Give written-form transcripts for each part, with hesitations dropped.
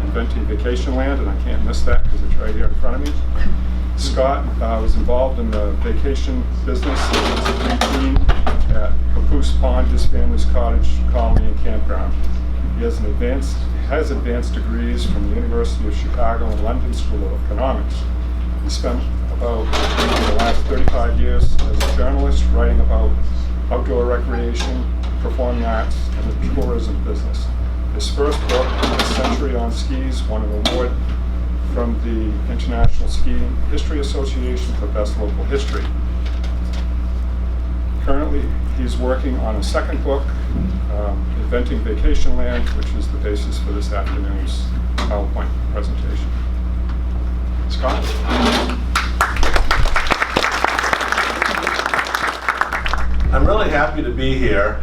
inventing Vacationland, and I can't miss that because it's right here in front of me. Scott was involved in the vacation business since he was 18 at Papoose Pond, his family's cottage, colony, and campground. He has advanced degrees from the University of Chicago and London School of Economics. He spent about the last 35 years as a journalist writing about outdoor recreation, performing arts, and the tourism business. His first book, A Century on Skis, won an award from the International Ski History Association for Best Local History. Currently, he's working on a second book, Inventing Vacationland, which is the basis for this afternoon's PowerPoint presentation. Scott? I'm really happy to be here.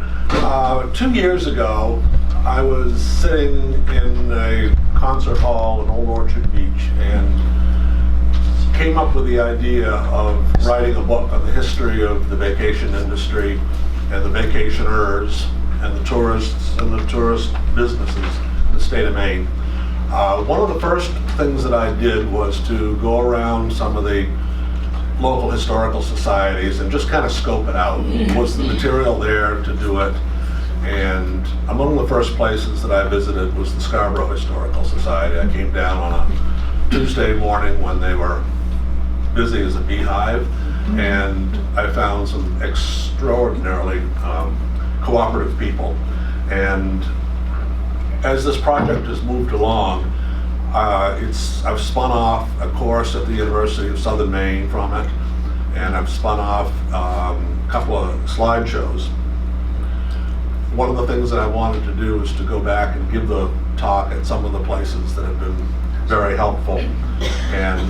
2 years ago, I was sitting in a concert hall in Old Orchard Beach and came up with the idea of writing a book on the history of the vacation industry and the vacationers and the tourists and the tourist businesses in the state of Maine. One of the first things that I did was to go around some of the local historical societies and just kind of scope it out. Was the material there to do it? And among the first places that I visited was the Scarborough Historical Society. I came down on a Tuesday morning when they were busy as a beehive, and I found some extraordinarily cooperative people. And as this project has moved along, I've spun off a course at the University of Southern Maine from it, and I've spun off a couple of slideshows. One of the things that I wanted to do is to go back and give the talk at some of the places that have been very helpful and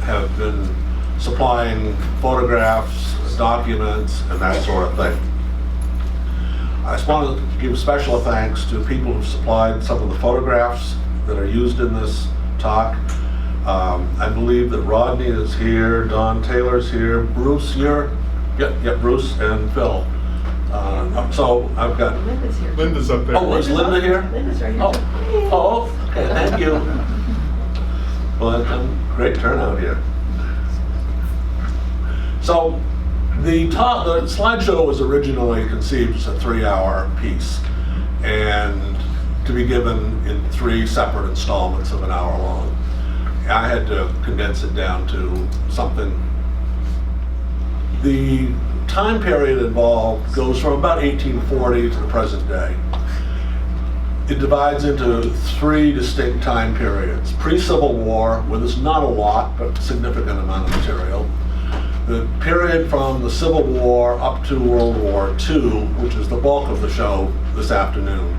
have been supplying photographs, documents, and that sort of thing. I just wanted to give special thanks to people who've supplied some of the photographs that are used in this talk. I believe that Rodney is here, Don Taylor's here, Bruce, Bruce and Phil. So I've got... Linda's here. Linda's up there. Oh, is Linda here? Linda's right here. Oh, okay, thank you. Well, that's a great turnout here. So the slideshow was originally conceived as a 3-hour piece and to be given in 3 separate installments of an hour long. I had to condense it down to something. The time period involved goes from about 1840 to the present day. It divides into 3 distinct time periods. Pre-Civil War, where there's not a lot, but significant amount of material. The period from the Civil War up to World War II, which is the bulk of the show this afternoon.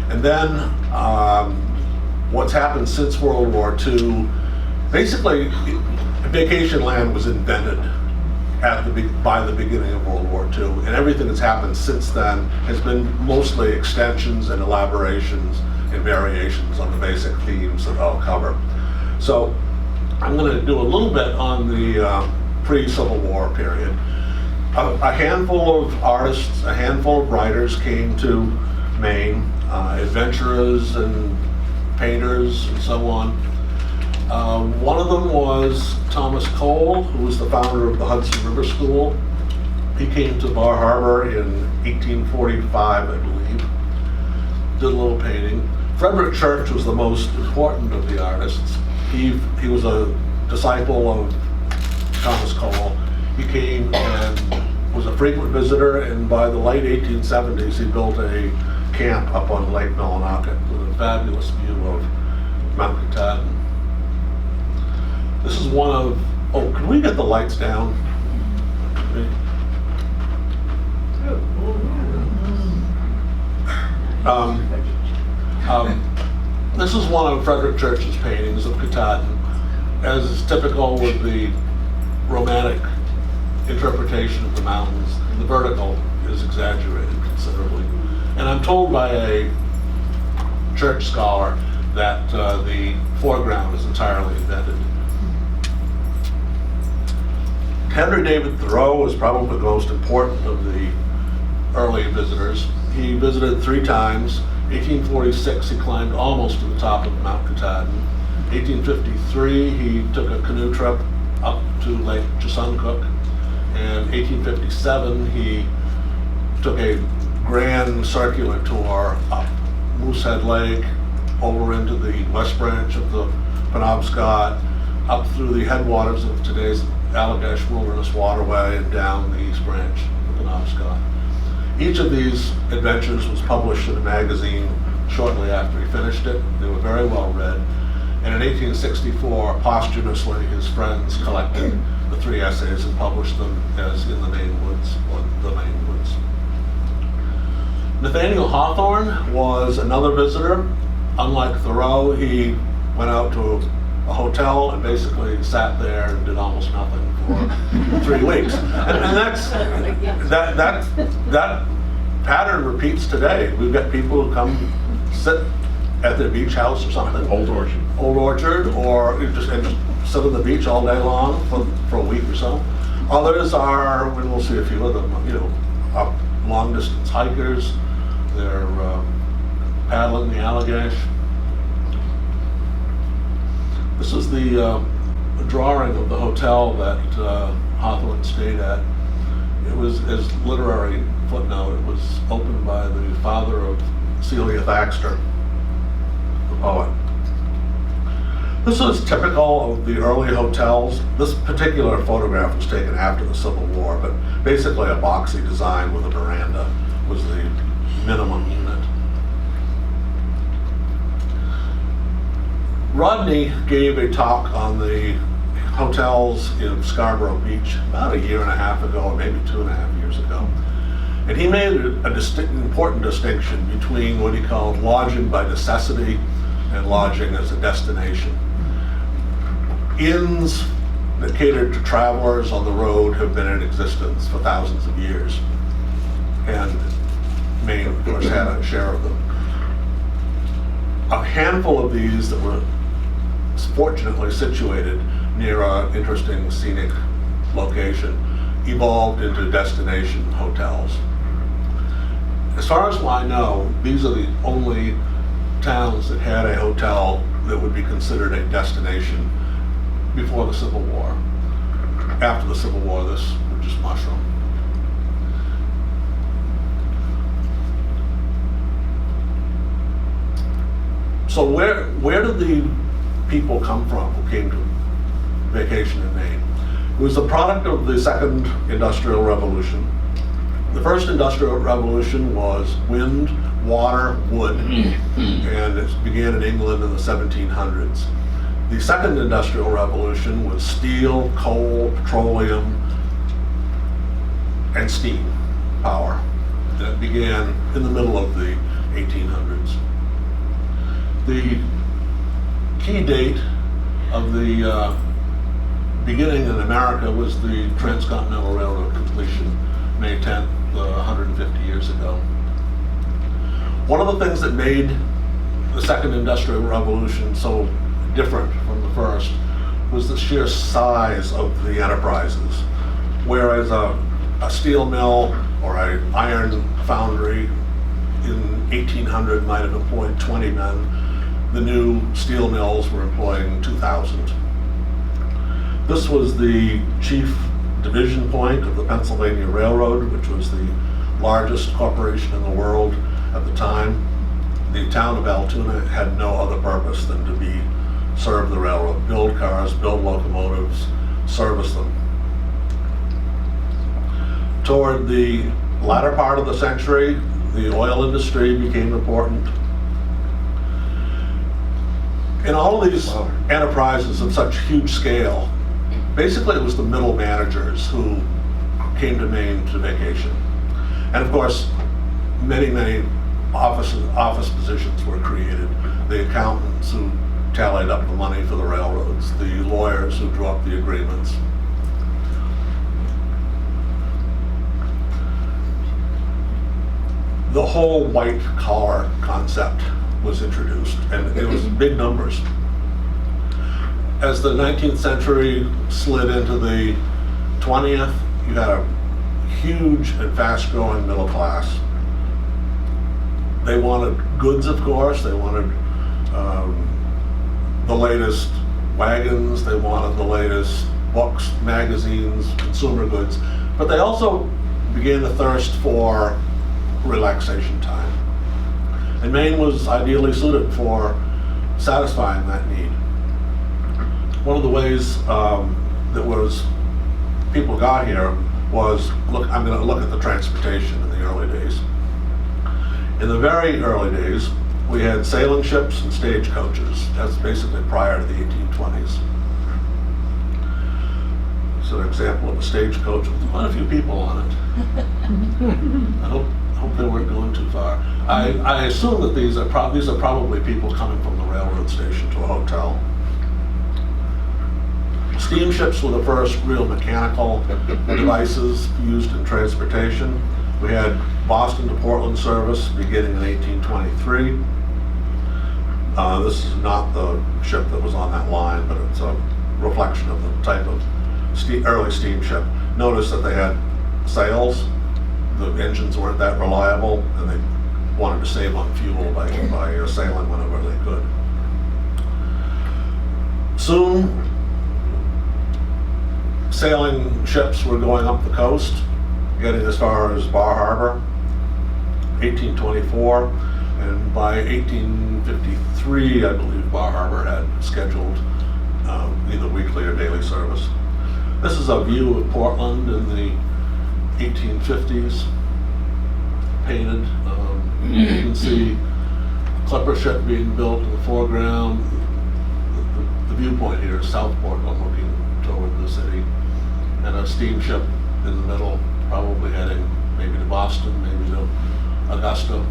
And then what's happened since World War II, basically Vacationland was invented by the beginning of World War II, and everything that's happened since then has been mostly extensions and elaborations and variations on the basic themes that I'll cover. So I'm going to do a little bit on the pre-Civil War period. A handful of artists, a handful of writers came to Maine, adventurers and painters and so on. One of them was Thomas Cole, who was the founder of the Hudson River School. He came to Bar Harbor in 1845, I believe. Did a little painting. Frederick Church was the most important of the artists. He was a disciple of Thomas Cole. He came and was a frequent visitor, and by the late 1870s he built a camp up on Lake Millinocket with a fabulous view of Mount Katahdin. This is one of, oh, can we get the lights down? This is one of Frederick Church's paintings of Katahdin, as is typical with the romantic interpretation of the mountains. The vertical is exaggerated considerably. And I'm told by a church scholar that the foreground is entirely invented. Henry David Thoreau was probably the most important of the early visitors. He visited 3 times. 1846, he climbed almost to the top of Mount Katahdin. 1853, he took a canoe trip up to Lake Chesuncook. And 1857, he took a grand circular tour up Moosehead Lake, over into the west branch of the Penobscot, up through the headwaters of today's Allagash Wilderness Waterway, and down the east branch of the Penobscot. Each of these adventures was published in a magazine shortly after he finished it. They were very well read. And in 1864, posthumously, his friends collected the 3 essays and published them as In the Maine Woods, or The Maine Woods. Nathaniel Hawthorne was another visitor. Unlike Thoreau, he went out to a hotel and basically sat there and did almost nothing for 3 weeks. And that pattern repeats today. We've got people who come sit at their beach house or something. Old Orchard. Or just sit on the beach all day long for a week or so. Others are, and we'll see a few of them, are long distance hikers. They're paddling the Allagash. This is the drawing of the hotel that Hawthorne stayed at. It was, as literary footnote, it was opened by the father of Celia Thaxter, the poet. This is typical of the early hotels. This particular photograph was taken after the Civil War, but basically a boxy design with a veranda was the minimum unit. Rodney gave a talk on the hotels in Scarborough Beach about 1.5 years ago, or maybe 2.5 years ago. And he made an important distinction between what he called lodging by necessity and lodging as a destination. Inns that catered to travelers on the road have been in existence for thousands of years. And Maine, of course, had a share of them. A handful of these that were fortunately situated near an interesting scenic location evolved into destination hotels. As far as I know, these are the only towns that had a hotel that would be considered a destination before the Civil War. After the Civil War, this would just mushroom. So where did the people come from who came to vacation in Maine? It was the product of the Second Industrial Revolution. The First Industrial Revolution was wind, water, wood, and it began in England in the 1700s. The Second Industrial Revolution was steel, coal, petroleum, and steam power. And it began in the middle of the 1800s. The key date of the beginning in America was the Transcontinental Railroad completion, May 10th, 150 years ago. One of the things that made the Second Industrial Revolution so different from the first was the sheer size of the enterprises. Whereas a steel mill or an iron foundry in 1800 might have employed 20 men, the new steel mills were employing 2,000. This was the chief division point of the Pennsylvania Railroad, which was the largest corporation in the world at the time. The town of Altoona had no other purpose than to serve the railroad, build cars, build locomotives, service them. Toward the latter part of the century, the oil industry became important. In all of these enterprises of such huge scale, basically it was the middle managers who came to Maine to vacation. And of course, many office positions were created. The accountants who tallied up the money for the railroads, the lawyers who drew up the agreements. The whole white collar concept was introduced, and it was big numbers. As the 19th century slid into the 20th, you had a huge and fast-growing middle class. They wanted goods, of course. They wanted the latest wagons. They wanted the latest books, magazines, consumer goods. But they also began to thirst for relaxation time. And Maine was ideally suited for satisfying that need. One of the ways that was people got here was, look, I'm going to look at the transportation in the early days. In the very early days, we had sailing ships and stagecoaches. That's basically prior to the 1820s. So an example of a stagecoach with quite a few people on it. I hope they weren't going too far. I assume that these are probably people coming from the railroad station to a hotel. Steamships were the first real mechanical devices used in transportation. We had Boston to Portland service beginning in 1823. This is not the ship that was on that line, but it's a reflection of the type of early steamship. Notice that they had sails. The engines weren't that reliable, and they wanted to save on fuel by sailing whenever they could. Soon, sailing ships were going up the coast, getting as far as Bar Harbor, 1824, and by 1853, I believe Bar Harbor had scheduled either weekly or daily service. This is a view of Portland in the 1850s, painted. You can see a clipper ship being built in the foreground. The viewpoint here is South Portland looking toward the city, and a steamship in the middle, probably heading maybe to Boston, maybe to Augusta.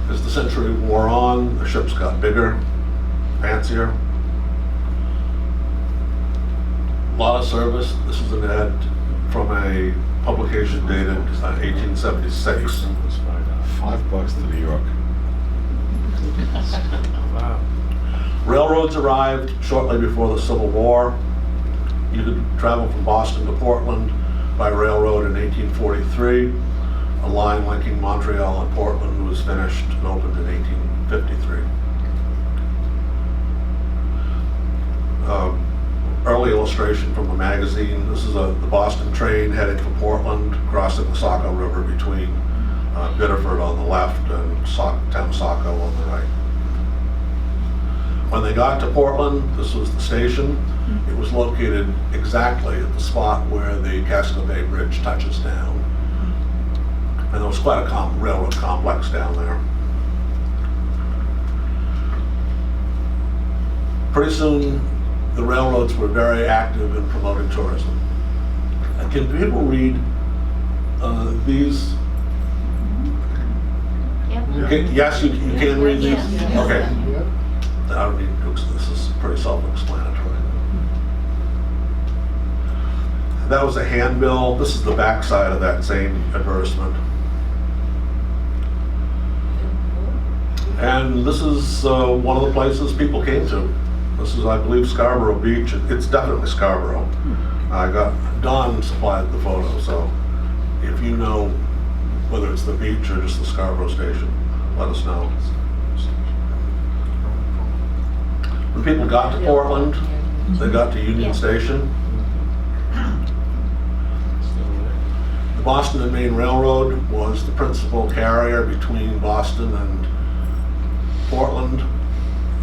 As the century wore on, the ships got bigger, fancier. A lot of service. This is an ad from a publication dated 1876. $5 to New York. Wow. Railroads arrived shortly before the Civil War. You could travel from Boston to Portland by railroad in 1843. A line linking Montreal and Portland was finished and opened in 1853. Early illustration from a magazine. This is the Boston train heading for Portland, crossing the Saco River between Biddeford on the left and Tamsaco on the right. When they got to Portland, this was the station. It was located exactly at the spot where the Casco Bay Bridge touches down. And there was quite a railroad complex down there. Pretty soon, the railroads were very active in promoting tourism. And can people read these? Yes, you can read these? Yeah. Okay. I don't need to, this is pretty self-explanatory. That was a handbill. This is the backside of that same advertisement. And this is one of the places people came to. This is, I believe, Scarborough Beach. It's definitely Scarborough. Don supplied the photo, so if you know whether it's the beach or just the Scarborough station, let us know. When people got to Portland, they got to Union Station. The Boston and Maine Railroad was the principal carrier between Boston and Portland.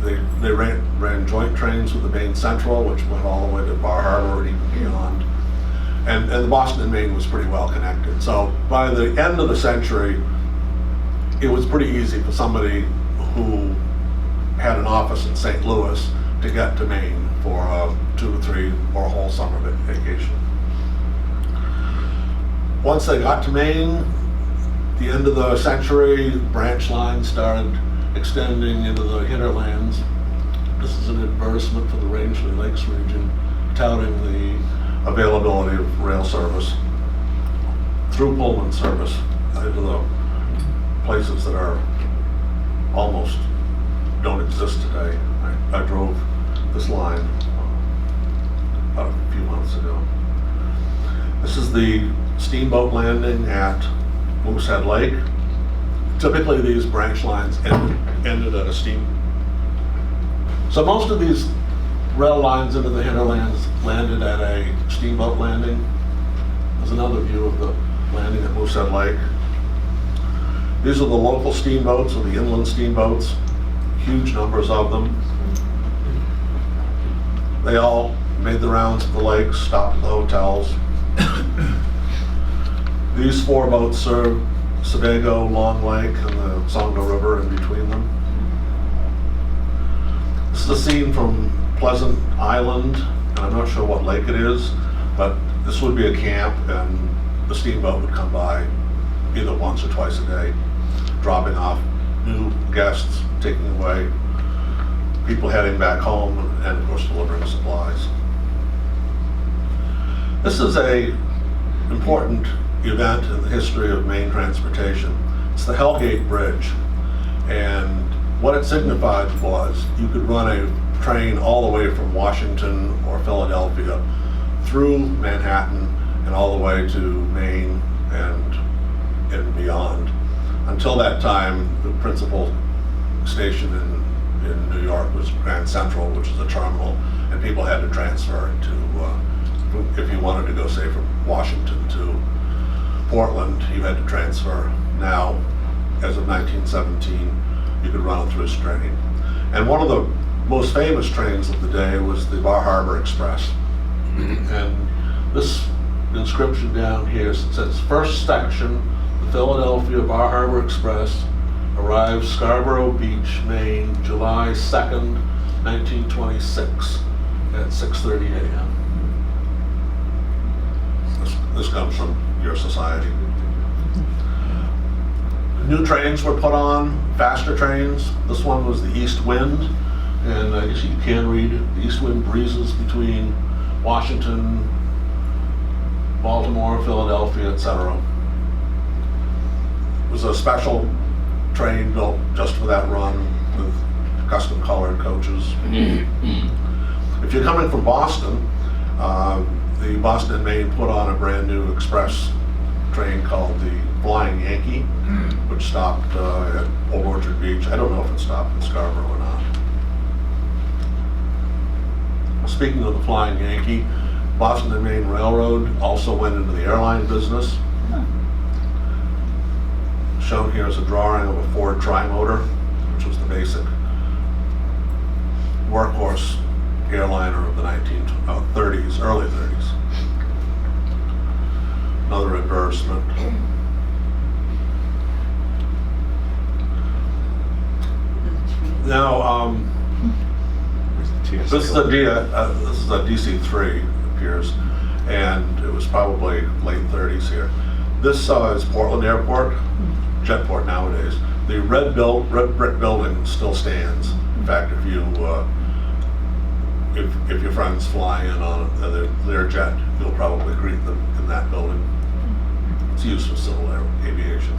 They ran joint trains with the Maine Central, which went all the way to Bar Harbor and even beyond. And the Boston and Maine was pretty well connected. So by the end of the century, it was pretty easy for somebody who had an office in St. Louis to get to Maine for a 2 or 3 or a whole summer vacation. Once they got to Maine, the end of the century, branch lines started extending into the hinterlands. This is an advertisement for the Rangeley Lakes region, touting the availability of rail service through Pullman service into the places that are almost don't exist today. I drove this line about a few months ago. This is the steamboat landing at Moosehead Lake. Typically, these branch lines ended at a steam. So most of these rail lines into the hinterlands landed at a steamboat landing. There's another view of the landing at Moosehead Lake. These are the local steamboats, or the inland steamboats, huge numbers of them. They all made the rounds of the lakes, stopped at the hotels. These 4 boats served Sebago, Long Lake, and the Songo River in between them. This is a scene from Pleasant Island, and I'm not sure what lake it is, but this would be a camp, and the steamboat would come by either once or twice a day, dropping off new guests, taking away people heading back home, and of course delivering supplies. This is a important event in the history of Maine transportation. It's the Hellgate Bridge, and what it signified was you could run a train all the way from Washington or Philadelphia through Manhattan and all the way to Maine and beyond. Until that time, the principal station in New York was Grand Central, which is a terminal, and people had to transfer to, if you wanted to go, say, from Washington to Portland, you had to transfer. Now, as of 1917, you could run it through a train. And one of the most famous trains of the day was the Bar Harbor Express. And this inscription down here says, "First section, the Philadelphia Bar Harbor Express arrives Scarborough Beach, Maine, July 2nd, 1926 at 6:30 a.m. This comes from your society. New trains were put on, faster trains. This one was the East Wind, and I guess you can read it. The East Wind breezes between Washington, Baltimore, Philadelphia, etc. It was a special train built just for that run with custom colored coaches. If you're coming from Boston, the Boston and Maine put on a brand new express train called the Flying Yankee, which stopped at Old Orchard Beach. I don't know if it stopped in Scarborough or not. Speaking of the Flying Yankee, Boston and Maine Railroad also went into the airline business. Shown here is a drawing of a Ford Trimotor, which was the basic workhorse airliner of the 1930s, early 30s. Another advertisement. Now, this is a DC-3, it appears, and it was probably late 30s here. This is Portland Airport, Jetport nowadays. The red brick building still stands. In fact, if your friends fly in on their jet, you'll probably greet them in that building. It's used for civil aviation.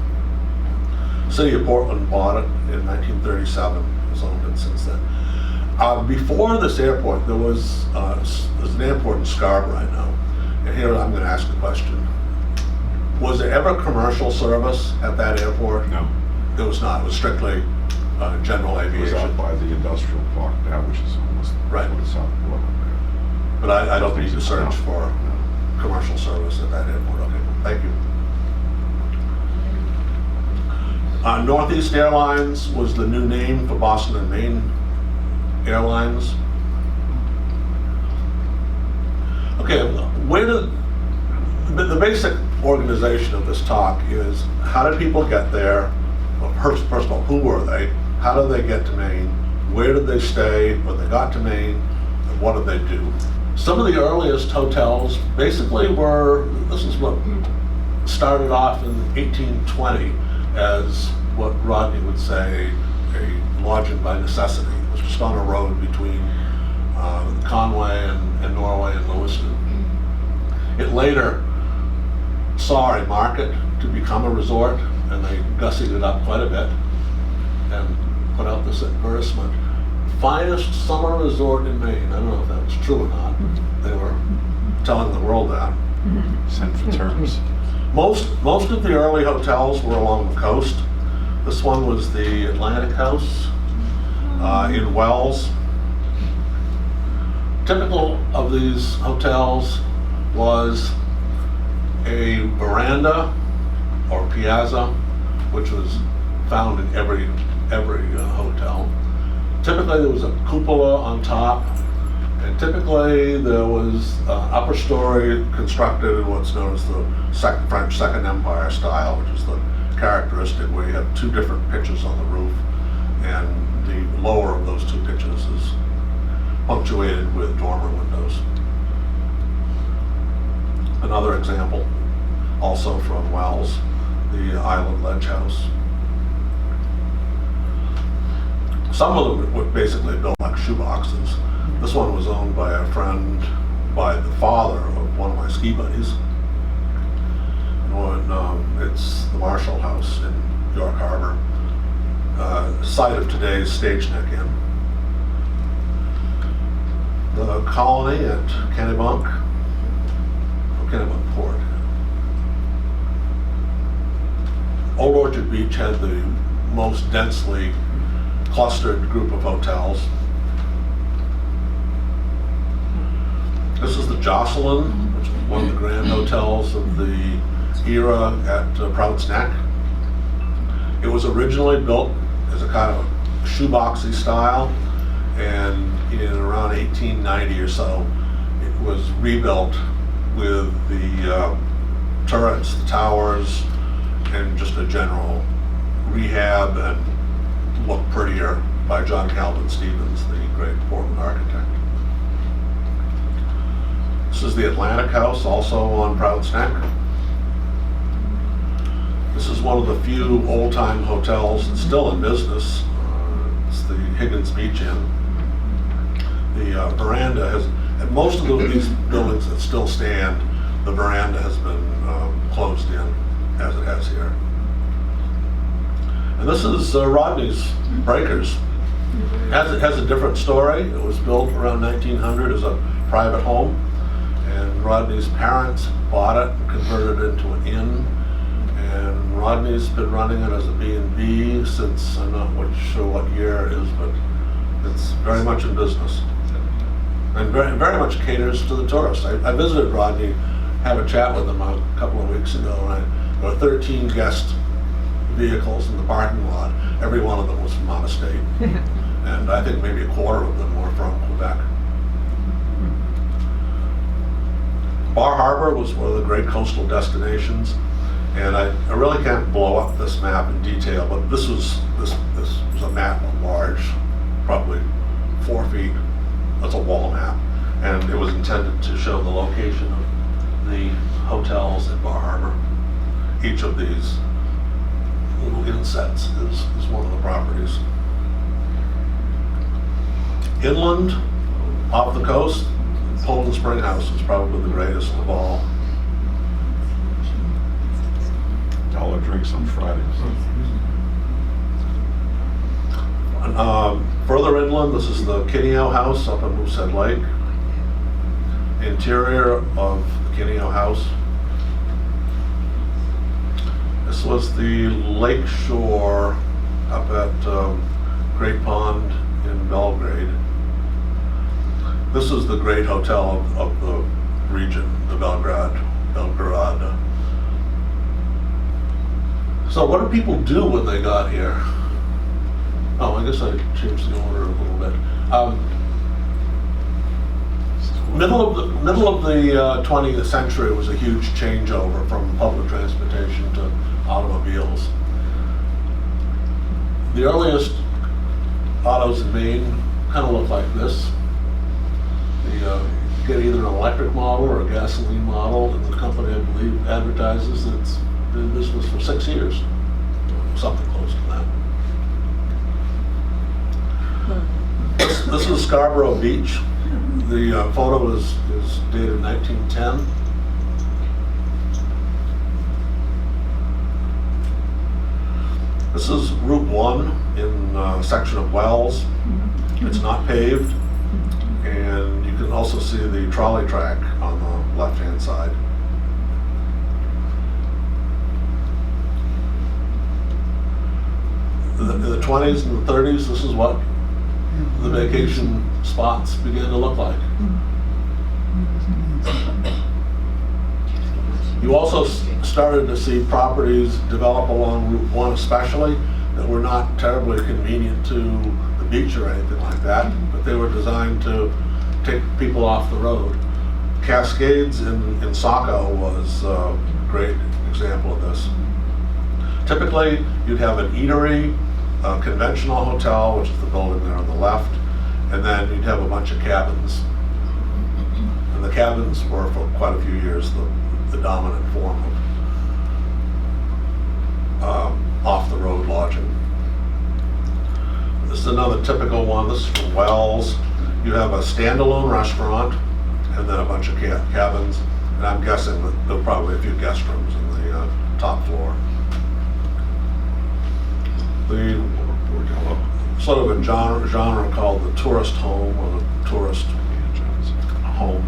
City of Portland bought it in 1937. It's owned it since then. Before this airport, there's an airport in Scarborough, I know. And here I'm going to ask a question. Was there ever commercial service at that airport? No. It was not. It was strictly general It was aviation. out by the industrial park now, which is almost Right. what it's out there. But I don't need to search for commercial service at that airport. Okay, thank you. Northeast Airlines was the new name for Boston and Maine Airlines. Okay, the basic organization of this talk is, how did people get there? Well, first of all, who were they? How did they get to Maine? Where did they stay when they got to Maine? And what did they do? Some of the earliest hotels basically this is what started off in 1820 as what Rodney would say a lodging by necessity. It was just on a road between Conway and Norway and Lewiston. It later saw a market to become a resort, and they gussied it up quite a bit and put out this advertisement: finest summer resort in Maine. I don't know if that was true or not. They were telling the world that. Sent for terms. Most of the early hotels were along the coast. This one was the Atlantic House in Wells. Typical of these hotels was a veranda or piazza, which was found in every hotel. Typically there was a cupola on top, and typically there was upper story constructed in what's known as the French Second Empire style, which is the characteristic where you have two different pitches on the roof, and the lower of those two pitches is punctuated with dormer windows. Another example, also from Wells, the Island Ledge House. Some of them were basically built like shoeboxes. This one was owned by a friend, by the father of one of my ski buddies. It's the Marshall House in York Harbor, site of today's Stage Neck Inn. The Colony at Kennebunk Port. Old Orchard Beach had the most densely clustered group of hotels. This is the Jocelyn, which was one of the grand hotels of the era at Proud's Neck. It was originally built as a kind of shoeboxy style, and in around 1890 or so, it was rebuilt with the turrets, the towers, and just a general rehab and look prettier by John Calvin Stevens, the great Portland architect. This is the Atlantic House, also on Proud's Neck. This is one of the few old-time hotels that's still in business. It's the Higgins Beach Inn. The veranda has, at most of these buildings that still stand, the veranda has been closed in, as it has here. And this is Rodney's Breakers. It has a different story. It was built around 1900 as a private home, and Rodney's parents bought it and converted it into an inn. And Rodney's been running it as a B&B since, I'm not sure what year it is, but it's very much in business. And very much caters to the tourists. I visited Rodney, had a chat with him a couple of weeks ago, and there were 13 guest vehicles in the parking lot. Every one of them was from out of state. And I think maybe a quarter of them were from Quebec. Bar Harbor was one of the great coastal destinations. And I really can't blow up this map in detail, but this was a map large, probably 4 feet. That's a wall map, and it was intended to show the location of the hotels at Bar Harbor. Each of these little insets is one of the properties. Inland, off the coast, Poland Spring House is probably the greatest of all. Dollar drinks on Fridays. Further inland, this is the Kineo House up in Moosehead Lake. Interior of the Kineo House. This was the lake shore up at Great Pond in Belgrade. This is the great hotel of the region, the Belgrade. So what do people do when they got here? Oh, I guess I changed the order a little bit. Middle of the 20th century was a huge changeover from public transportation to automobiles. The earliest autos in Maine kind of look like this. You get either an electric model or a gasoline model, and the company, I believe, advertises that it's been in business for 6 years, something close to that. This is Scarborough Beach. The photo is dated 1910. This is Route 1 in a section of Wells. It's not paved, and you can also see the trolley track on the left-hand side. the 20s and the 30s, this is what the vacation spots began to look like. You also started to see properties develop along Route 1 especially that were not terribly convenient to the beach or anything like that, but they were designed to take people off the road. Cascades in Saco was a great example of this. Typically, you'd have an eatery, a conventional hotel, which is the building there on the left, and then you'd have a bunch of cabins. And the cabins were, for quite a few years, the dominant form of off-the-road lodging. This is another typical one. This is from Wells. You have a standalone restaurant and then a bunch of cabins, and I'm guessing that there'll probably be a few guest rooms in the top floor. The sort of a genre called the tourist home or the tourist home.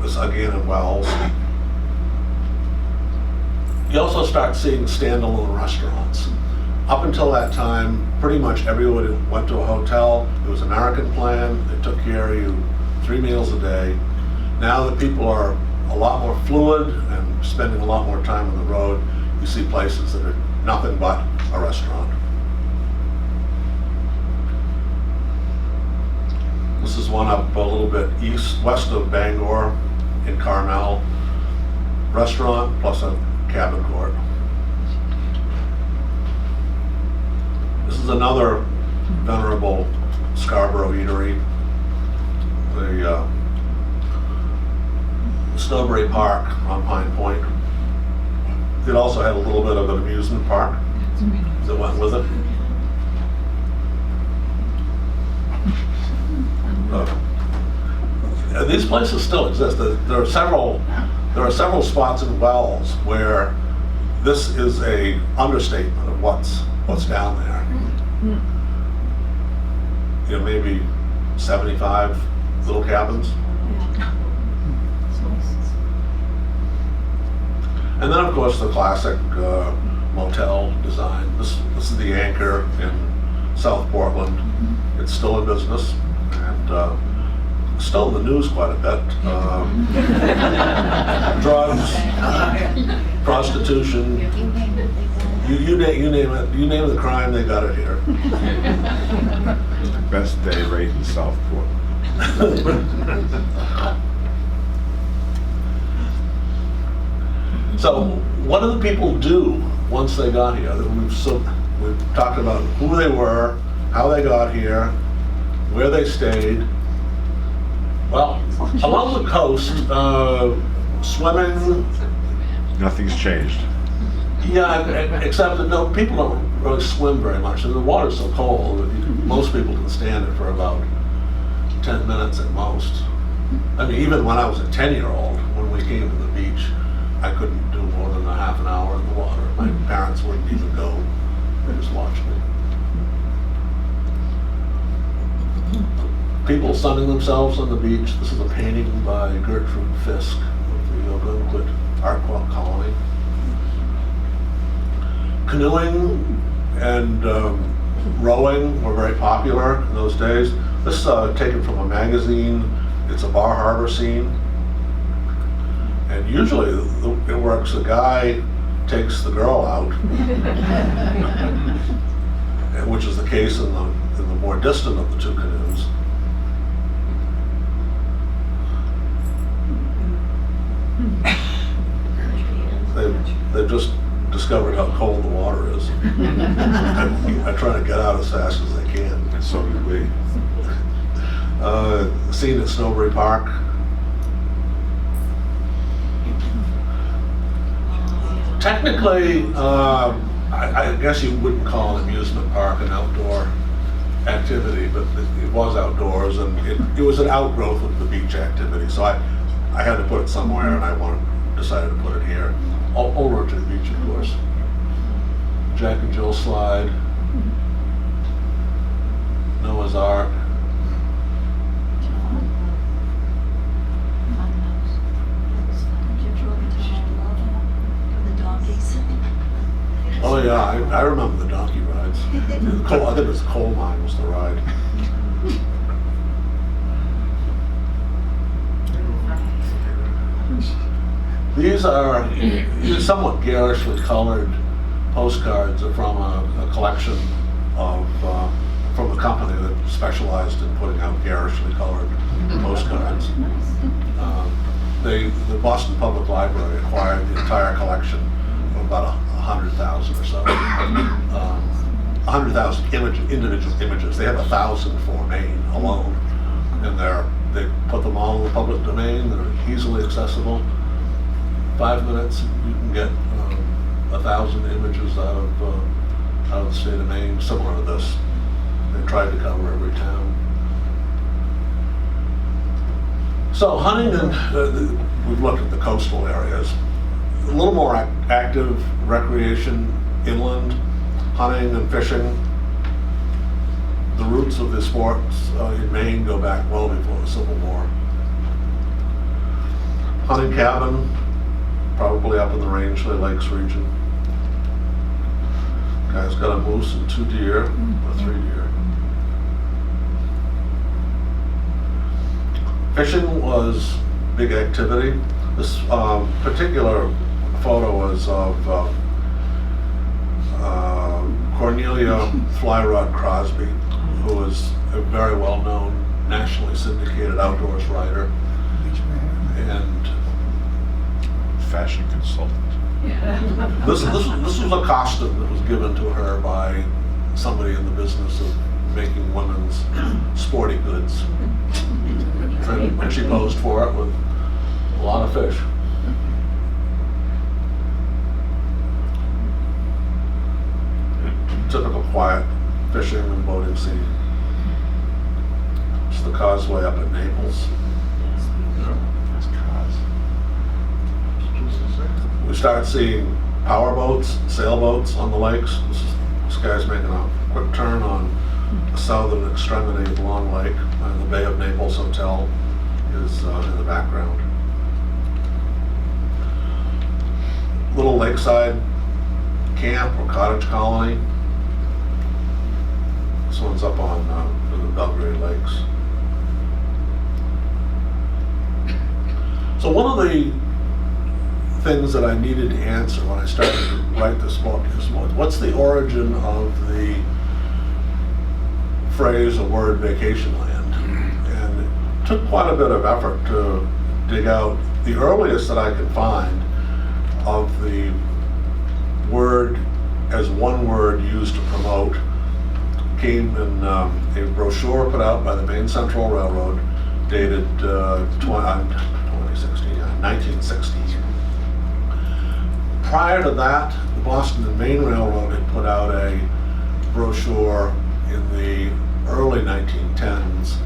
This again in Wells. You also start seeing standalone restaurants. Up until that time, pretty much everybody went to a hotel. It was American plan. They took care of you 3 meals a day. Now that people are a lot more fluid and spending a lot more time on the road, you see places that are nothing but a restaurant. This is one up a little bit west of Bangor in Carmel. Restaurant plus a cabin court. This is another venerable Scarborough eatery. The Snowbury Park on Pine Point. It also had a little bit of an amusement park that went with it. And these places still exist. There are several spots in Wells where this is a understatement of what's down there. You know, maybe 75 little cabins. And then, of course, the classic motel design. This is the Anchor in South Portland. It's still in business and still in the news quite a bit. Drugs, prostitution. You name it. You name the crime, they got it here. Best day rate in Southport. So, what do the people do once they got here? We've talked about who they were, how they got here, where they stayed. Well, along the coast, swimming. Nothing's changed. Yeah, except that no, people don't really swim very much, and the water's so cold that most people can stand it for about 10 minutes at most. I mean, even when I was a 10-year-old, when we came to the beach, I couldn't do more than a half an hour in the water. My parents wouldn't even go. They just watched me. People sunning themselves on the beach. This is a painting by Gertrude Fisk of the Ogunquit Art Colony. Canoeing and rowing were very popular in those days. This is taken from a magazine. It's a Bar Harbor scene. And usually it works, the guy takes the girl out, which is the case in the more distant of the two canoes. They've just discovered how cold the water is. I try to get out as fast as I can. And so did we. Scene at Snowbury Park. Technically, I guess you wouldn't call an amusement park an outdoor activity, but it was outdoors, and it was an outgrowth of the beach activity. So I had to put it somewhere, and decided to put it here, over to the beach, of course. Jack and Jill slide, Noah's Ark. Oh yeah, I remember the donkey rides. I think it was coal mine was the ride. These are somewhat garishly colored postcards from a collection of, from a company that specialized in putting out garishly colored postcards. The Boston Public Library acquired the entire collection of about 100,000 or so. 100,000 individual images. They have 1,000 for Maine alone, and they put them all in the public domain. They're easily accessible. 5 minutes, you can get 1,000 images out of the state of Maine, similar to this. They tried to cover every town. So Huntington, we've looked at the coastal areas. A little more active recreation inland, hunting and fishing. The roots of the sports in Maine go back well before the Civil War. Hunting cabin, probably up in the Rangeley Lakes region. Guy's got a moose and 2 deer, or 3 deer. Fishing was big activity. This particular photo was of Cornelia Flyrod Crosby, who was a very well-known, nationally syndicated outdoors writer, and Fashion consultant. this was a costume that was given to her by somebody in the business of making women's sporty goods. And she posed for it with a lot of fish. Typical quiet fishing and boating scene. It's the causeway up at Naples. That's cars. We start seeing power boats, sailboats on the lakes. This guy's making a quick turn on the southern extremity of Long Lake, and the Bay of Naples Hotel is in the background. Little lakeside camp or cottage colony. This one's up on the Belgrade Lakes. So one of the things that I needed to answer when I started to write this book is what's the origin of the phrase or word Vacationland? And it took quite a bit of effort to dig out the earliest that I could find of the word as one word used to promote came in a brochure put out by the Maine Central Railroad dated 1916. Prior to that, the Boston and Maine Railroad had put out a brochure in the early 1910s,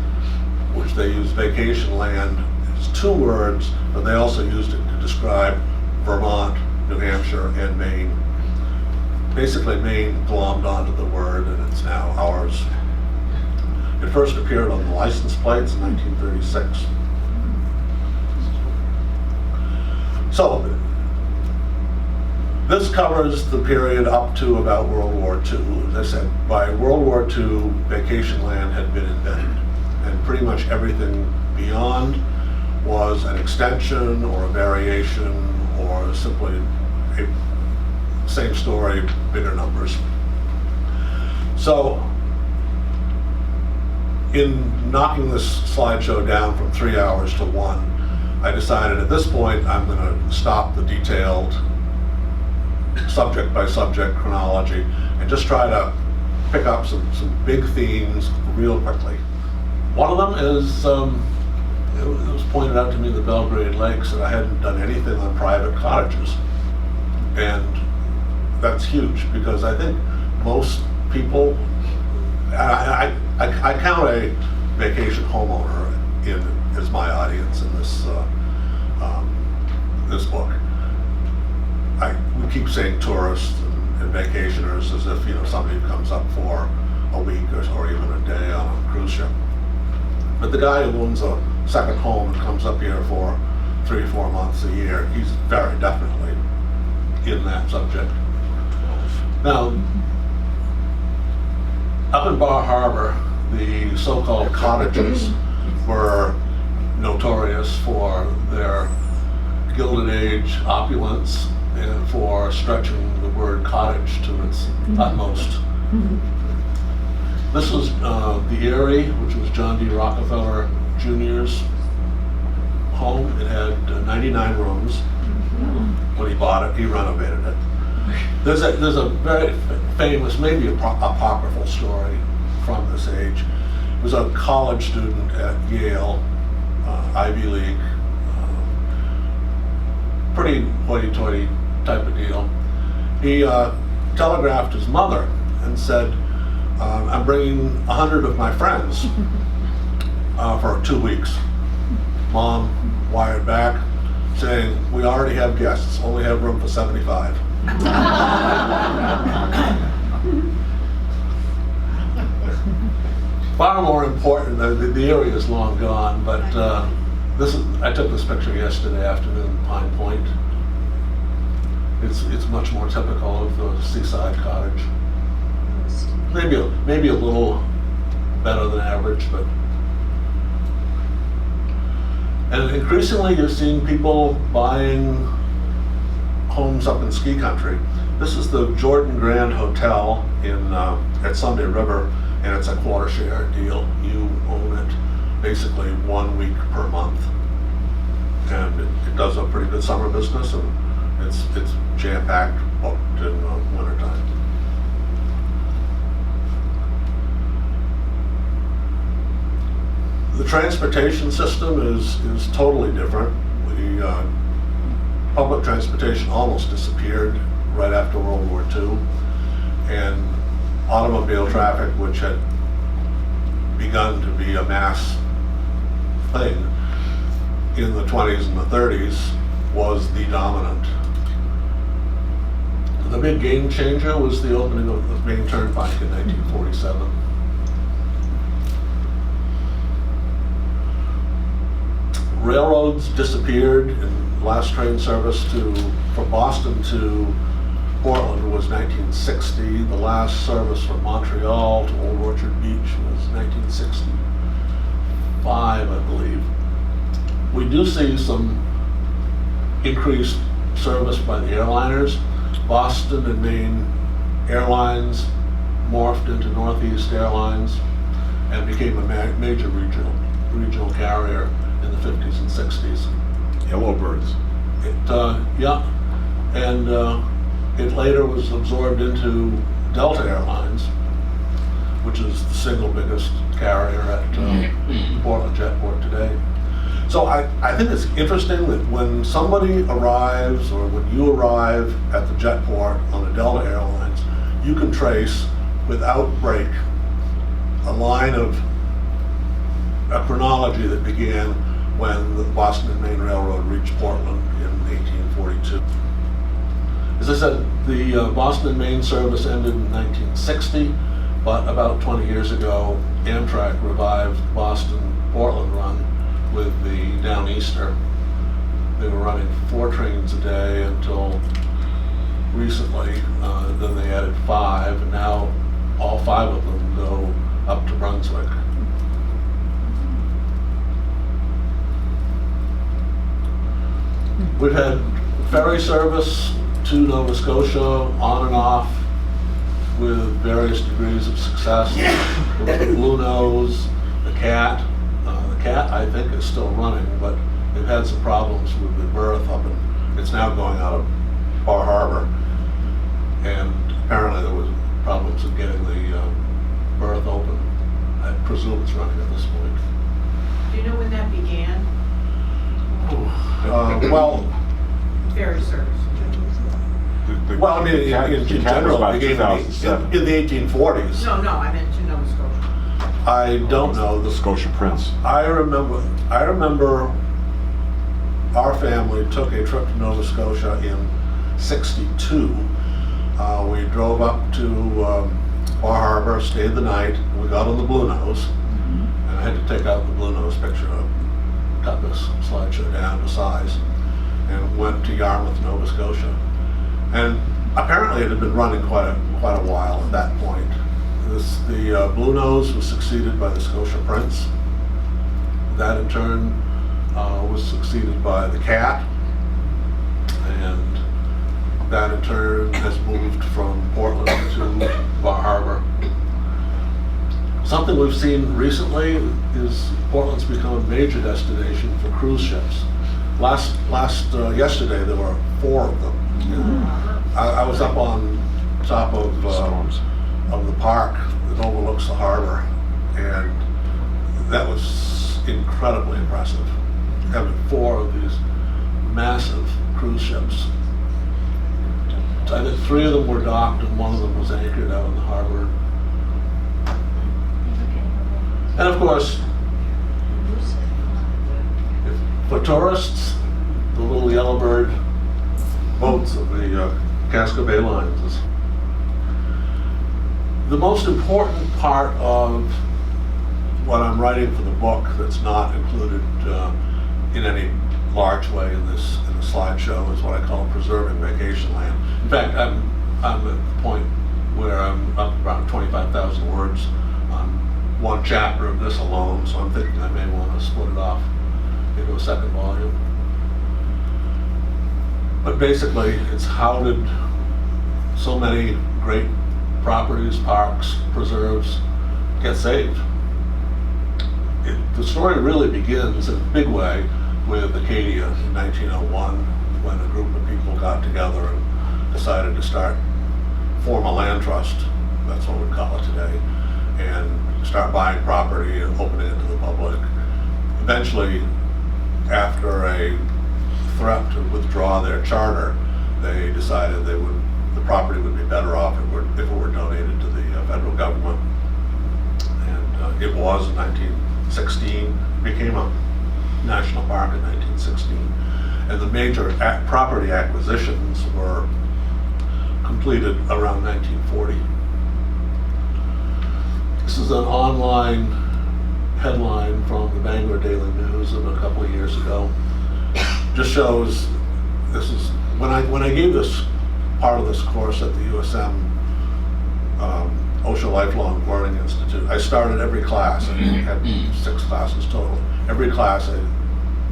which they used Vacationland. It's 2 words, but they also used it to describe Vermont, New Hampshire, and Maine. Basically, Maine glommed onto the word, and it's now ours. It first appeared on the license plates in 1936. So, this covers the period up to about World War II. As I said, by World War II, Vacationland had been invented, and pretty much everything beyond was an extension or a variation or simply a same story, bigger numbers. So, in knocking this slideshow down from 3 hours to 1, I decided at this point I'm going to stop the detailed subject by subject chronology and just try to pick up some big themes real quickly. One of them is, it was pointed out to me in the Belgrade Lakes that I hadn't done anything on private cottages. And that's huge because I think most people, I count a vacation homeowner as my audience in this this book. We keep saying tourists and vacationers as if somebody who comes up for a week or even a day on a cruise ship. But the guy who owns a second home and comes up here for 3 or 4 months a year, he's very definitely in that subject. Now, Up in Bar Harbor, the so-called cottages were notorious for their Gilded Age opulence and for stretching the word cottage to its utmost. This was the Erie, which was John D. Rockefeller Jr.'s home. It had 99 rooms. When he bought it, he renovated it. There's a very famous, maybe apocryphal story from this age. He was a college student at Yale, Ivy League, pretty hoity-toity type of deal. He telegraphed his mother and said, I'm bringing 100 of my friends for 2 weeks. Mom wired back saying, we already have guests, only have room for 75. Far more important, the area is long gone, but I took this picture yesterday afternoon, Pine Point. It's much more typical of the seaside cottage. Maybe a little better than average, but. And increasingly you're seeing people buying homes up in ski country. This is the Jordan Grand Hotel at Sunday River, and it's a quarter share deal. You own it basically 1 week per month. And it does a pretty good summer business, and it's jam-packed booked in wintertime. The transportation system is totally different. Public transportation almost disappeared right after World War II, and automobile traffic, which had begun to be a mass thing in the 20s and the 30s, was the dominant. The big game changer was the opening of the main turnpike in 1947. Railroads disappeared, and last train service from Boston to Portland was 1960. The last service from Montreal to Old Orchard Beach was 1965, I believe. We do see some increased service by the airliners. Boston and Maine Airlines morphed into Northeast Airlines and became a major regional carrier in the 50s and 60s. Yellowbirds. It later was absorbed into Delta Airlines, which is the single biggest carrier at Portland Jetport today. So I think it's interesting that when somebody arrives, or when you arrive at the Jetport on the Delta Airlines, you can trace without break a line of a chronology that began when the Boston and Maine Railroad reached Portland in 1842. As I said, the Boston and Maine service ended in 1960, but about 20 years ago, Amtrak revived the Boston-Portland run with the Downeaster. They were running 4 trains a day until recently. Then they added 5, and now all 5 of them go up to Brunswick. We've had ferry service to Nova Scotia on and off with various degrees of success. The Blue Nose, the Cat. The Cat, I think, is still running, but they've had some problems with the berth up, and it's now going out of Bar Harbor. And apparently there was problems with getting the berth open. I presume it's running at this point. Do you know when that began? Well, Ferry service. in general, it began in the 1840s. No, I meant to Nova Scotia. I don't know The Scotia Prince. I remember our family took a trip to Nova Scotia in '62. We drove up to Bar Harbor, stayed the night. We got on the Blue Nose, and I had to take out the Blue Nose picture, cut this slideshow down to size, and went to Yarmouth, Nova Scotia. And apparently it had been running quite a while at that point. The Blue Nose was succeeded by the Scotia Prince. That in turn was succeeded by the Cat, and that in turn has moved from Portland to Bar Harbor. Something we've seen recently is Portland's become a major destination for cruise ships. Yesterday there were 4 of them. I was up on top of the park that overlooks the harbor, and that was incredibly impressive. Having 4 of these massive cruise ships. I think 3 of them were docked and 1 of them was anchored out in the harbor. And of course, for tourists, the little Yellowbird boats of the Casco Bay Lines is the most important part of what I'm writing for the book that's not included in any large way in the slideshow is what I call preserving Vacationland. In fact, I'm at the point where I'm up around 25,000 words on one chapter of this alone, so I'm thinking I may want to split it off into a second volume. But basically, it's how did so many great properties, parks, preserves get saved? The story really begins in a big way with Acadia in 1901, when a group of people got together and decided to form a land trust, that's what we call it today, and start buying property and opening it to the public. Eventually, after a threat to withdraw their charter, they decided the property would be better off if it were donated to the federal government. And it was in 1916, became a national park in 1916. And the major property acquisitions were completed around 1940. This is an online headline from the Bangor Daily News of a couple of years ago. Just shows, this is, when I gave this part of this course at the USM OSHA Lifelong Learning Institute, I started every class, and we had 6 classes total. Every class I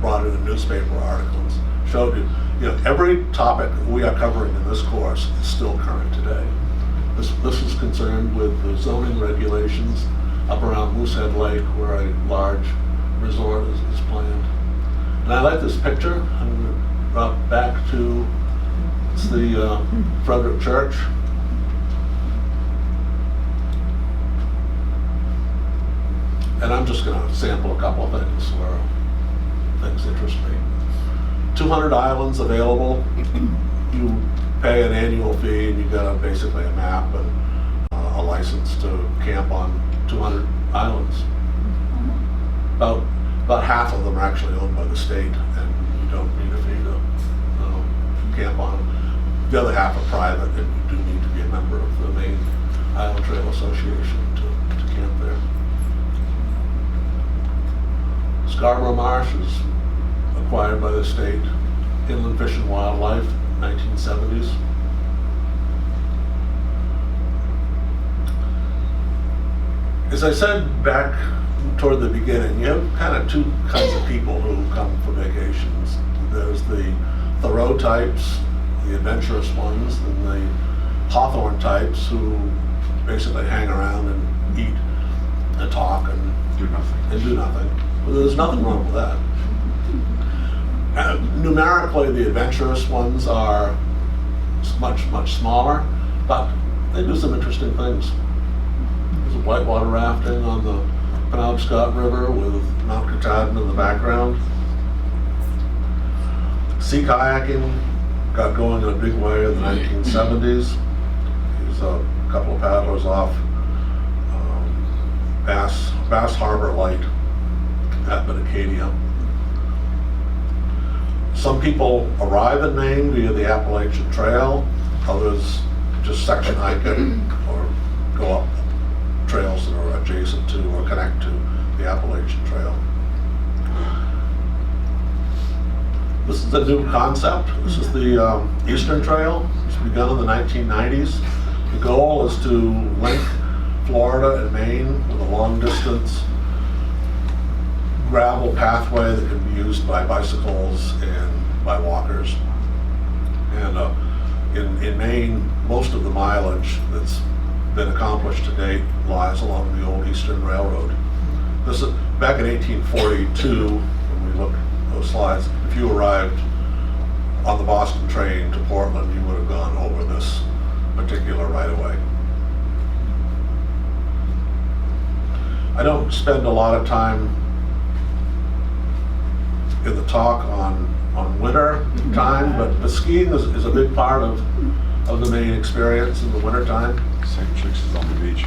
brought in a newspaper article and showed you, every topic we are covering in this course is still current today. This is concerned with the zoning regulations up around Moosehead Lake, where a large resort is planned. And I like this picture. I'm going to drop back to, it's the Frederick Church. And I'm just going to sample a couple of things where things interest me. 200 islands available. You pay an annual fee and you get basically a map and a license to camp on 200 islands. About half of them are actually owned by the state, and you don't need a fee to camp on them. The other half are private, and you do need to be a member of the main Island Trail Association to camp there. Scarborough Marsh is acquired by the state, Inland Fish and Wildlife, 1970s. As I said back toward the beginning, you have kind of 2 kinds of people who come for vacations. There's the Thoreau types, the adventurous ones, and the Hawthorne types who basically hang around and eat and talk and Do nothing. Well, there's nothing wrong with that. Numerically, the adventurous ones are much, much smaller, but they do some interesting things. There's whitewater rafting on the Penobscot River with Mount Katahdin in the background. Sea kayaking got going in a big way in the 1970s. There's a couple of paddlers off Bass Harbor Light up in Acadia. Some people arrive in Maine via the Appalachian Trail, others just section hike it or go up trails that are adjacent to or connect to the Appalachian Trail. This is a new concept. This is the Eastern Trail. It's begun in the 1990s. The goal is to link Florida and Maine with a long distance gravel pathway that can be used by bicycles and by walkers. And in Maine, most of the mileage that's been accomplished to date lies along the old Eastern Railroad. This is back in 1842, when we look at those slides, if you arrived on the Boston train to Portland, you would have gone over this particular right-of-way. I don't spend a lot of time in the talk on winter time, but the skiing is a big part of the Maine experience in the winter time. St. Chicks is on the beach.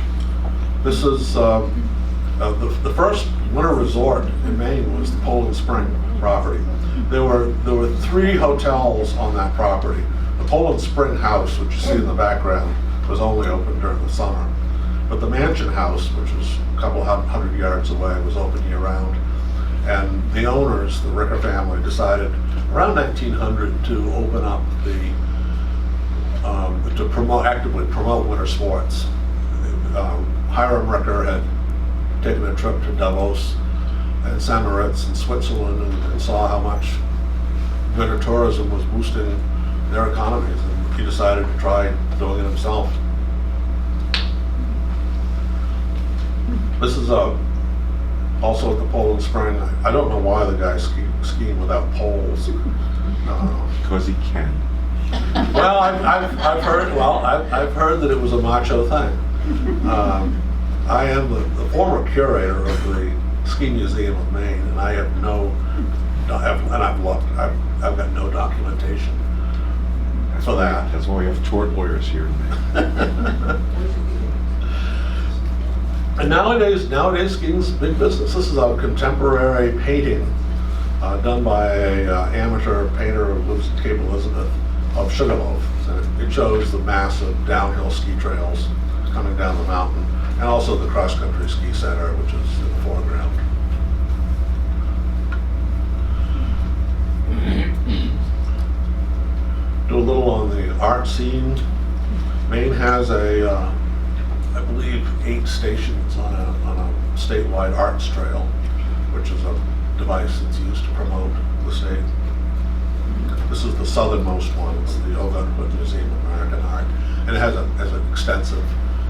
This is the first winter resort in Maine was the Poland Spring property. There were 3 hotels on that property. The Poland Spring house, which you see in the background, was only open during the summer. But the Mansion House, which was a couple hundred yards away, was open year-round. And the owners, the Ricker family, decided around 1900 to open up to actively promote winter sports. Hiram Ricker had taken a trip to Davos and St. Moritz in Switzerland and saw how much winter tourism was boosting their economies, and he decided to try doing it himself. This is also at the Poland Spring. I don't know why the guy's skiing without poles. Because he can. Well, I've heard that it was a macho thing. I am the former curator of the Ski Museum of Maine, and I have I've looked. I've got no documentation for that. That's why we have tort lawyers here in Maine. And nowadays skiing's a big business. This is a contemporary painting done by a amateur painter who lives in Cape Elizabeth of Sugarloaf. And it shows the massive downhill ski trails coming down the mountain, and also the cross-country ski center, which is in the foreground. Do a little on the art scene. Maine has I believe 8 stations on a statewide arts trail, which is a device that's used to promote the state. This is the southernmost one. It's the Ogunquit Museum of American Art, and it has an extensive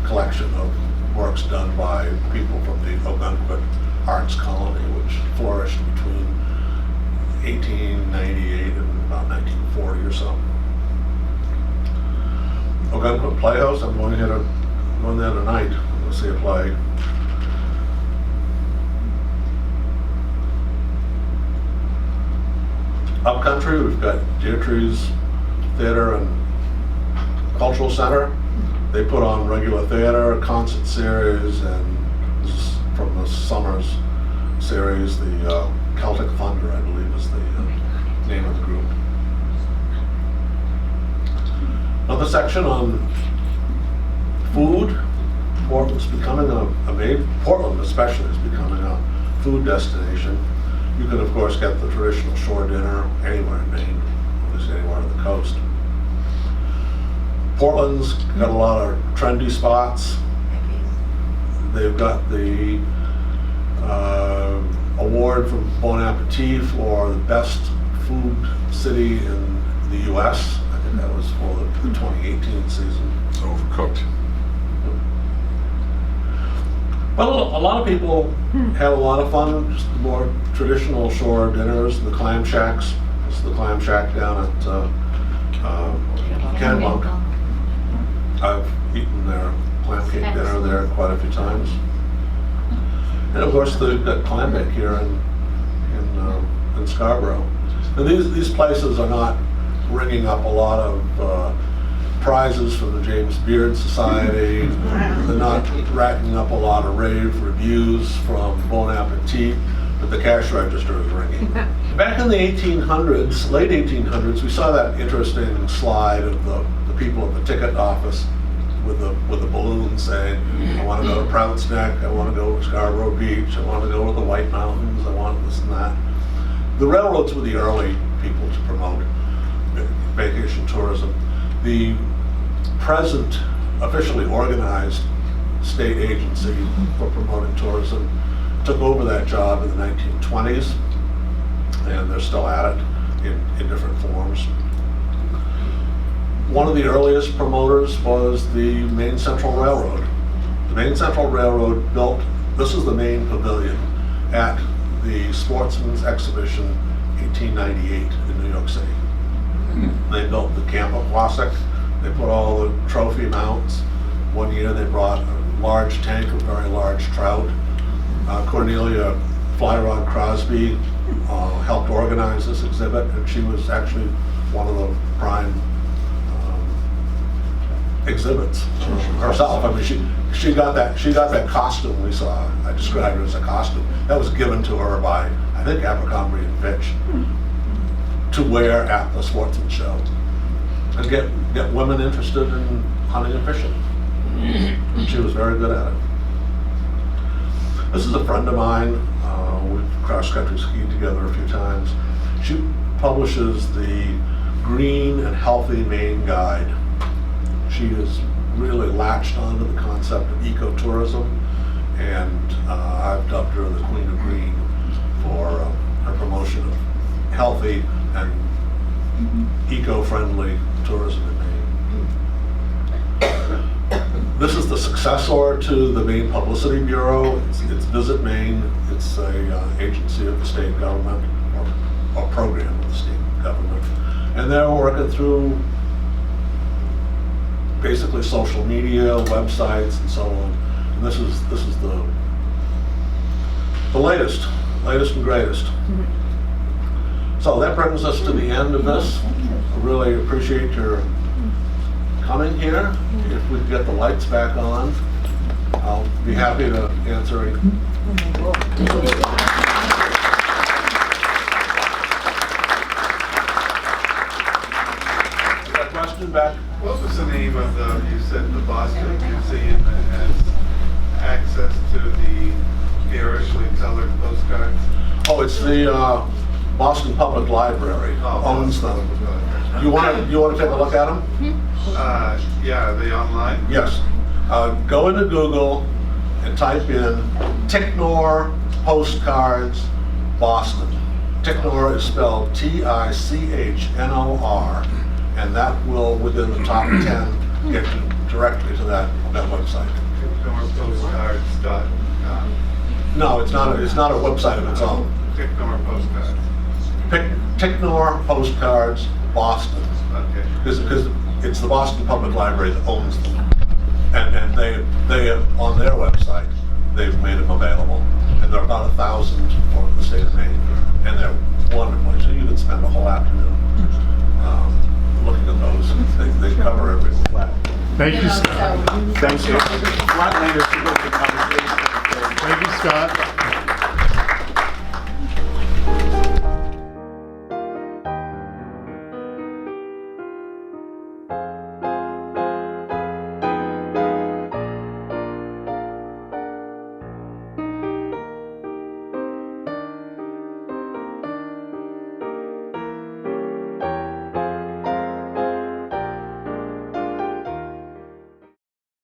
collection of works done by people from the Ogunquit Arts Colony, which flourished between 1898 and about 1940 or so. Ogunquit Playhouse. I'm going there tonight. I'm going to see a play. Upcountry, we've got Deirdre's Theater and Cultural Center. They put on regular theater, concert series, and this is from the Summers series, the Celtic Thunder, I believe is the name of the group. Another section on food. Portland especially is becoming a food destination. You can of course get the traditional shore dinner anywhere in Maine, or just anywhere on the coast. Portland's got a lot of trendy spots. They've got the award from Bon Appetit for the best food city in the U.S. I think that was for the 2018 season. It's overcooked. Well, a lot of people have a lot of fun, just the more traditional shore dinners, the clam shacks. This is the clam shack down at Kennebunk. I've eaten their clam cake dinner there quite a few times. And of course, they've got clam bake here in Scarborough. And these places are not ringing up a lot of prizes from the James Beard Society. They're not racking up a lot of rave reviews from Bon Appetit, but the cash register is ringing. Back in the 1800s, late 1800s, we saw that interesting slide of the people at the ticket office with the balloon saying, I want to go to Prout's Neck, I want to go to Scarborough Beach, I want to go to the White Mountains, I want this and that. The railroads were the early people to promote vacation tourism. The present officially organized state agency for promoting tourism, took over that job in the 1920s, and they're still at it in different forms. One of the earliest promoters was the Maine Central Railroad. The Maine Central Railroad built, this is the main pavilion at the Sportsman's Exhibition 1898 in New York City. They built the Camp Aquasic, they put all the trophy mounts. One year they brought a large tank of very large trout. Cornelia Flyrod Crosby helped organize this exhibit, and she was actually one of the prime exhibits herself. I mean, she got that costume we saw. I described it as a costume that was given to her by, I think, Abercrombie and Fitch to wear at the Sportsman Show and get women interested in hunting and fishing. And she was very good at it. This is a friend of mine. We've cross-country skied together a few times. She publishes the Green and Healthy Maine Guide. She has really latched onto the concept of ecotourism, and I've dubbed her the Queen of Green for her promotion of healthy and eco-friendly tourism in Maine. This is the successor to the Maine Publicity Bureau. It's Visit Maine. It's a agency of the state government, or program of the state government, and they're working through basically social media, websites, and so on. And this is the latest and greatest. So that brings us to the end of this. I really appreciate your coming here. If we can get the lights back on, I'll be happy to answer any. Got a question back? What was the name of you said the Boston Museum that has access to the garishly colored postcards? Oh, it's the Boston Public Library owns them. You want to take a look at them? Yeah, are they online? Yes. Go into Google and type in Ticknor Postcards Boston. Ticknor is spelled Tichnor, and that will, within the top 10, get you directly to that website. TicknorPostcards.com. No, it's not a website of its own. Ticknor Postcards. Ticknor Postcards Boston. Okay. Because it's the Boston Public Library that owns them. And they on their website, they've made them available. And there are about 1,000 for the state of Maine. And they're wonderful. So you can spend a whole afternoon looking at those. They cover everything. Thank you, Scott. Thanks. Flatlanders should go to the conversation.